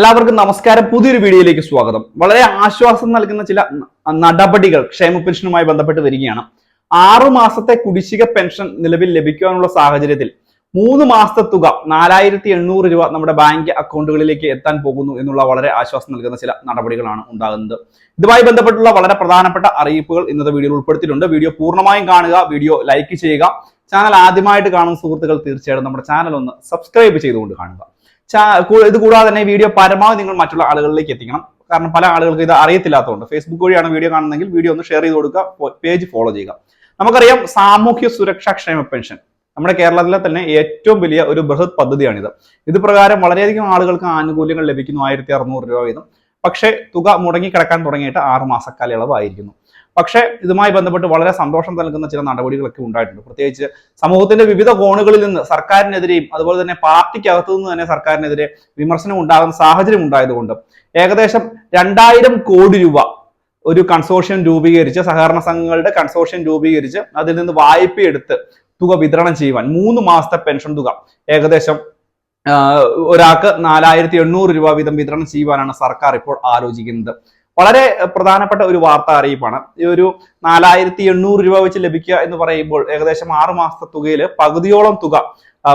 എല്ലാവർക്കും നമസ്കാരം. പുതിയൊരു വീഡിയോയിലേക്ക് സ്വാഗതം. വളരെ ആശ്വാസം നൽകുന്ന ചില നടപടികൾ ക്ഷേമ പെൻഷനുമായി ബന്ധപ്പെട്ട് വരികയാണ്. 6 മാസത്തെ കുടിശ്ശിക പെൻഷൻ നിലവിൽ ലഭിക്കാനുള്ള സാഹചര്യത്തിൽ 3 മാസത്തെ തുക 4800 രൂപ നമ്മുടെ ബാങ്ക് അക്കൗണ്ടുകളിലേക്ക് എത്താൻ പോകുന്നു എന്നുള്ള വളരെ ആശ്വാസം നൽകുന്ന ചില നടപടികളാണ് ഉണ്ടാകുന്നത്. ഇതുമായി ബന്ധപ്പെട്ടുള്ള വളരെ പ്രധാനപ്പെട്ട അറിയിപ്പുകൾ ഇന്നത്തെ വീഡിയോയിൽ ഉൾപ്പെടുത്തിയിട്ടുണ്ട്. വീഡിയോ പൂർണ്ണമായും കാണുക, വീഡിയോ ലൈക്ക് ചെയ്യുക. ചാനൽ ആദ്യമായിട്ട് കാണുന്ന സുഹൃത്തുക്കൾ തീർച്ചയായിട്ടും നമ്മുടെ ചാനൽ ഒന്ന് സബ്സ്ക്രൈബ് ചെയ്തുകൊണ്ട് കാണുക. ഇത് കൂടാതെ തന്നെ വീഡിയോ പരമാവധി നിങ്ങൾ മറ്റുള്ള ആളുകളിലേക്ക് എത്തിക്കണം. കാരണം പല ആളുകൾക്ക് ഇത് അറിയത്തില്ലാത്തതുകൊണ്ട് ഫേസ്ബുക്ക് വഴിയാണ് വീഡിയോ കാണുന്നതെങ്കിൽ വീഡിയോ ഒന്ന് ഷെയർ ചെയ്ത് കൊടുക്കുക, പേജ് ഫോളോ ചെയ്യുക. നമുക്കറിയാം, സാമൂഹ്യ സുരക്ഷാ ക്ഷേമ പെൻഷൻ നമ്മുടെ കേരളത്തിലെ തന്നെ ഏറ്റവും വലിയ ഒരു ബൃഹത് പദ്ധതിയാണിത്. ഇത് പ്രകാരം വളരെയധികം ആളുകൾക്ക് ആനുകൂല്യങ്ങൾ ലഭിക്കുന്നു, 1600 രൂപ വീതം. പക്ഷേ തുക മുടങ്ങിക്കിടക്കാൻ തുടങ്ങിയിട്ട് 6 മാസക്കാലയളവായിരിക്കുന്നു. പക്ഷേ ഇതുമായി ബന്ധപ്പെട്ട് വളരെ സന്തോഷം നൽകുന്ന ചില നടപടികളൊക്കെ ഉണ്ടായിട്ടുണ്ട്. പ്രത്യേകിച്ച് സമൂഹത്തിന്റെ വിവിധ കോണുകളിൽ നിന്ന് സർക്കാരിനെതിരെയും അതുപോലെ തന്നെ പാർട്ടിക്കകത്തു നിന്ന് തന്നെ സർക്കാരിനെതിരെ വിമർശനം ഉണ്ടാകുന്ന സാഹചര്യം ഉണ്ടായതുകൊണ്ട് ഏകദേശം 2000 കോടി രൂപ ഒരു കൺസോർഷ്യം രൂപീകരിച്ച്, സഹകരണ സംഘങ്ങളുടെ കൺസോർഷ്യം രൂപീകരിച്ച് അതിൽ നിന്ന് വായ്പയെടുത്ത് തുക വിതരണം ചെയ്യുവാൻ 3 മാസത്തെ പെൻഷൻ തുക ഏകദേശം ഒരാൾക്ക് 4800 രൂപ വീതം വിതരണം ചെയ്യുവാനാണ് സർക്കാർ ഇപ്പോൾ ആലോചിക്കുന്നത്. വളരെ പ്രധാനപ്പെട്ട ഒരു വാർത്താ അറിയിപ്പാണ്. ഈ ഒരു 4800 രൂപ വെച്ച് ലഭിക്കുക എന്ന് പറയുമ്പോൾ ഏകദേശം 6 മാസത്തെ തുകയിൽ പകുതിയോളം തുക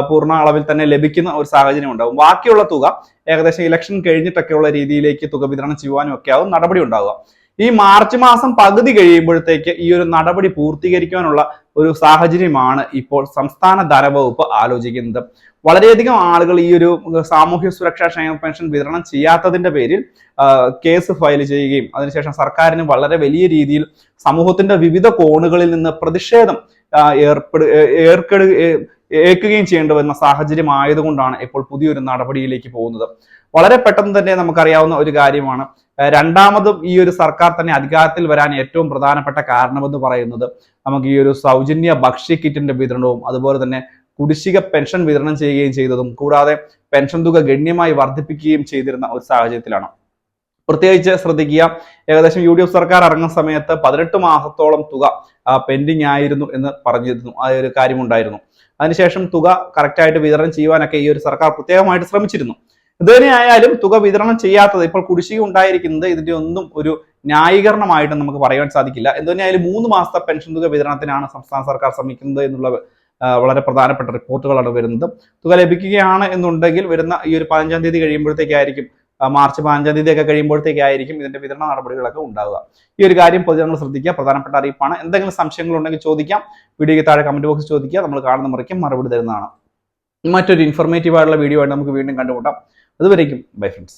പൂർണ്ണ അളവിൽ തന്നെ ലഭിക്കുന്ന ഒരു സാഹചര്യം ഉണ്ടാകും. ബാക്കിയുള്ള തുക ഏകദേശം ഇലക്ഷൻ കഴിഞ്ഞിട്ടൊക്കെയുള്ള രീതിയിലേക്ക് തുക വിതരണം ചെയ്യുവാനും ഒക്കെ ആവും നടപടി ഉണ്ടാവുക. ഈ മാർച്ച് മാസം പകുതി കഴിയുമ്പോഴത്തേക്ക് ഈ ഒരു നടപടി പൂർത്തീകരിക്കാനുള്ള ഒരു സാഹചര്യമാണ് ഇപ്പോൾ സംസ്ഥാന ധനവകുപ്പ് ആലോചിക്കുന്നത്. വളരെയധികം ആളുകൾ ഈ ഒരു സാമൂഹ്യ സുരക്ഷാ ക്ഷേമ പെൻഷൻ വിതരണം ചെയ്യാത്തതിന്റെ പേരിൽ കേസ് ഫയൽ ചെയ്യുകയും അതിനുശേഷം സർക്കാരിന് വളരെ വലിയ രീതിയിൽ സമൂഹത്തിന്റെ വിവിധ കോണുകളിൽ നിന്ന് പ്രതിഷേധം ഏൽക്കുകയും ചെയ്യേണ്ടി വരുന്ന സാഹചര്യം ആയതുകൊണ്ടാണ് ഇപ്പോൾ പുതിയൊരു നടപടിയിലേക്ക് പോകുന്നത്. വളരെ പെട്ടെന്ന് തന്നെ നമുക്കറിയാവുന്ന ഒരു കാര്യമാണ്, രണ്ടാമതും ഈ ഒരു സർക്കാർ തന്നെ അധികാരത്തിൽ വരാൻ ഏറ്റവും പ്രധാനപ്പെട്ട കാരണമെന്ന് പറയുന്നത് നമുക്ക് ഈ ഒരു സൗജന്യ ഭക്ഷ്യ കിറ്റിന്റെ വിതരണവും അതുപോലെ തന്നെ കുടിശ്ശിക പെൻഷൻ വിതരണം ചെയ്യുകയും ചെയ്തതും കൂടാതെ പെൻഷൻ തുക ഗണ്യമായി വർദ്ധിപ്പിക്കുകയും ചെയ്തിരുന്ന ഒരു സാഹചര്യത്തിലാണ്. പ്രത്യേകിച്ച് ശ്രദ്ധിക്കുക, ഏകദേശം UDF സർക്കാർ ഇറങ്ങുന്ന സമയത്ത് 18 മാസത്തോളം തുക പെൻഡിങ് ആയിരുന്നു എന്ന് പറഞ്ഞിരുന്നു. ആ ഒരു കാര്യമുണ്ടായിരുന്നു. അതിനുശേഷം തുക കറക്റ്റായിട്ട് വിതരണം ചെയ്യുവാനൊക്കെ ഈ ഒരു സർക്കാർ പ്രത്യേകമായിട്ട് ശ്രമിച്ചിരുന്നു. ഇതുതന്നെയായാലും തുക വിതരണം ചെയ്യാത്തത്, ഇപ്പോൾ കുടിശ്ശിക ഉണ്ടായിരിക്കുന്നത്, ഇതിന്റെ ഒന്നും ഒരു ന്യായീകരണമായിട്ട് നമുക്ക് പറയാൻ സാധിക്കില്ല. എന്തുതന്നെയായാലും 3 മാസത്തെ പെൻഷൻ തുക വിതരണത്തിനാണ് സംസ്ഥാന സർക്കാർ ശ്രമിക്കുന്നത് എന്നുള്ള വളരെ പ്രധാനപ്പെട്ട റിപ്പോർട്ടുകളാണ് വരുന്നത്. തുക ലഭിക്കുകയാണ് എന്നുണ്ടെങ്കിൽ വരുന്ന ഈ ഒരു 15-ാം തീയതി കഴിയുമ്പോഴത്തേക്കായിരിക്കും, മാർച്ച് 15-ാം തീയതി ഒക്കെ കഴിയുമ്പോഴത്തേക്കായിരിക്കും ഇതിന്റെ വിതരണ നടപടികളൊക്കെ ഉണ്ടാവുക. ഈ ഒരു കാര്യം പൊതുജനങ്ങൾ ശ്രദ്ധിക്കുക, പ്രധാനപ്പെട്ട അറിയിപ്പാണ്. എന്തെങ്കിലും സംശയങ്ങൾ ഉണ്ടെങ്കിൽ ചോദിക്കാം, വീഡിയോയ്ക്ക് താഴെ കമന്റ് ബോക്സിൽ ചോദിക്കുക, നമ്മൾ കാണുന്ന മുറയ്ക്കും മറുപടി തരുന്നതാണ്. മറ്റൊരു ഇൻഫോർമേറ്റീവ് ആയിട്ടുള്ള വീഡിയോ ആയിട്ട് നമുക്ക് വീണ്ടും കണ്ടുമുട്ടാം. അതുവരേക്കും ബൈ ഫ്രണ്ട്സ്.